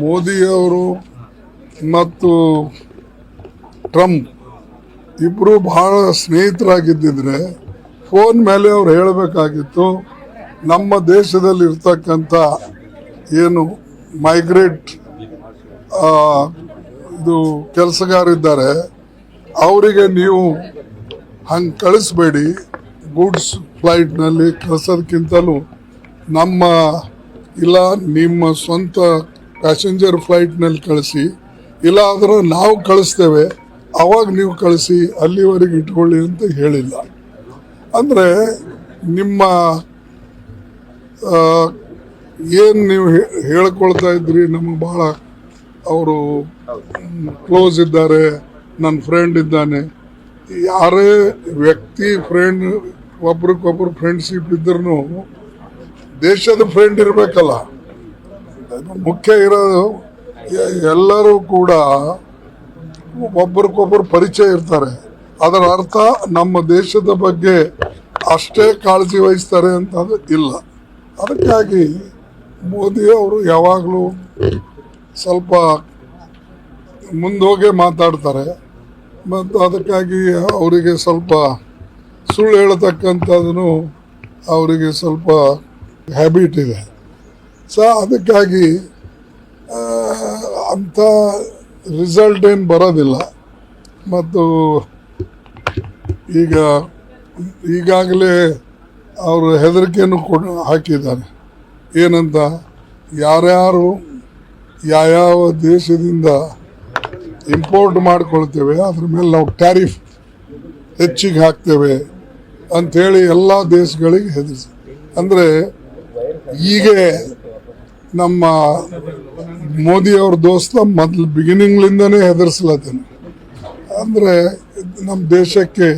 ಮೋದಿಯವರು ಮತ್ತು ಟ್ರಂಪ್ ಇಬ್ಬರು ಬಹಳ ಸ್ನೇಹಿತರಾಗಿದ್ದಿದ್ರೆ ಫೋನ್ ಮೇಲೆ ಅವ್ರು ಹೇಳಬೇಕಾಗಿತ್ತು, ನಮ್ಮ ದೇಶದಲ್ಲಿ ಇರ್ತಕ್ಕಂಥ ಏನು ಮೈಗ್ರೇಟ್ ಇದು ಕೆಲಸಗಾರಿದ್ದಾರೆ ಅವರಿಗೆ ನೀವು ಹಂಗೆ ಕಳಿಸ್ಬೇಡಿ, ಗೂಡ್ಸ್ ಫ್ಲೈಟ್ನಲ್ಲಿ ಕಳಿಸೋದಕ್ಕಿಂತಲೂ ನಿಮ್ಮ ಸ್ವಂತ ಪ್ಯಾಸೆಂಜರ್ ಫ್ಲೈಟ್ನಲ್ಲಿ ಕಳಿಸಿ, ಇಲ್ಲ ಆದರೆ ನಾವು ಕಳಿಸ್ತೇವೆ ಅವಾಗ ನೀವು ಕಳಿಸಿ, ಅಲ್ಲಿವರೆಗೆ ಇಟ್ಕೊಳ್ಳಿ ಅಂತ ಹೇಳಿಲ್ಲ. ಅಂದರೆ ನಿಮ್ಮ ಏನು ನೀವು ಹೇಳ್ಕೊಳ್ತಾ ಇದ್ರಿ, ನಮಗೆ ಭಾಳ ಅವರು ಕ್ಲೋಸ್ ಇದ್ದಾರೆ, ನನ್ನ ಫ್ರೆಂಡ್ ಇದ್ದಾನೆ. ಯಾರೇ ವ್ಯಕ್ತಿ ಫ್ರೆಂಡ್ ಒಬ್ರಿಗೊಬ್ರು ಫ್ರೆಂಡ್ಶಿಪ್ ಇದ್ರೂ ದೇಶದ ಫ್ರೆಂಡ್ ಇರಬೇಕಲ್ಲ. ಮುಖ್ಯ ಇರೋದು ಎಲ್ಲರೂ ಕೂಡ ಒಬ್ರಿಗೊಬ್ಬರು ಪರಿಚಯ ಇರ್ತಾರೆ, ಅದರ ಅರ್ಥ ನಮ್ಮ ದೇಶದ ಬಗ್ಗೆ ಅಷ್ಟೇ ಕಾಳಜಿ ವಹಿಸ್ತಾರೆ ಅಂತ ಇಲ್ಲ. ಅದಕ್ಕಾಗಿ ಮೋದಿಯವರು ಯಾವಾಗಲೂ ಸ್ವಲ್ಪ ಮುಂದೋಗೇ ಮಾತಾಡ್ತಾರೆ ಮತ್ತು ಅದಕ್ಕಾಗಿ ಅವರಿಗೆ ಸ್ವಲ್ಪ ಸುಳ್ಳು ಹೇಳತಕ್ಕಂಥದ್ದು ಅವರಿಗೆ ಸ್ವಲ್ಪ ಹ್ಯಾಬಿಟ್ ಇದೆ. ಅದಕ್ಕಾಗಿ ಅಂಥ ರಿಸಲ್ಟ್ ಏನು ಬರೋದಿಲ್ಲ. ಮತ್ತು ಈಗಾಗಲೇ ಅವರು ಹೆದರಿಕೆಯನ್ನು ಹಾಕಿದ್ದಾರೆ. ಏನಂತ, ಯಾರ್ಯಾರು ಯಾವ ದೇಶದಿಂದ ಇಂಪೋರ್ಟ್ ಮಾಡ್ಕೊಳ್ತೇವೆ ಅದ್ರ ಮೇಲೆ ನಾವು ಟ್ಯಾರಿಫ್ ಹೆಚ್ಚಿಗೆ ಹಾಕ್ತೇವೆ ಅಂಥೇಳಿ ಎಲ್ಲ ದೇಶಗಳಿಗೆ ಹೆದರಿಸಿ. ಅಂದರೆ ಈಗ ನಮ್ಮ ಮೋದಿಯವ್ರ ದೋಸ್ತ ಮೊದಲು ಬಿಗಿನಿಂಗ್ಲಿಂದನೇ ಹೆದರ್ಸ್ಲತ್ತಾನೆ. ಅಂದರೆ ನಮ್ಮ ದೇಶಕ್ಕೆ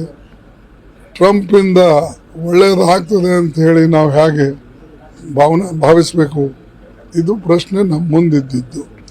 ಟ್ರಂಪಿಂದ ಒಳ್ಳೆಯದಾಗ್ತದೆ ಅಂತ ಹೇಳಿ ನಾವು ಹೇಗೆ ಭಾವಿಸಬೇಕು, ಇದು ಪ್ರಶ್ನೆ ನಮ್ಮ ಮುಂದಿದ್ದಿದ್ದು.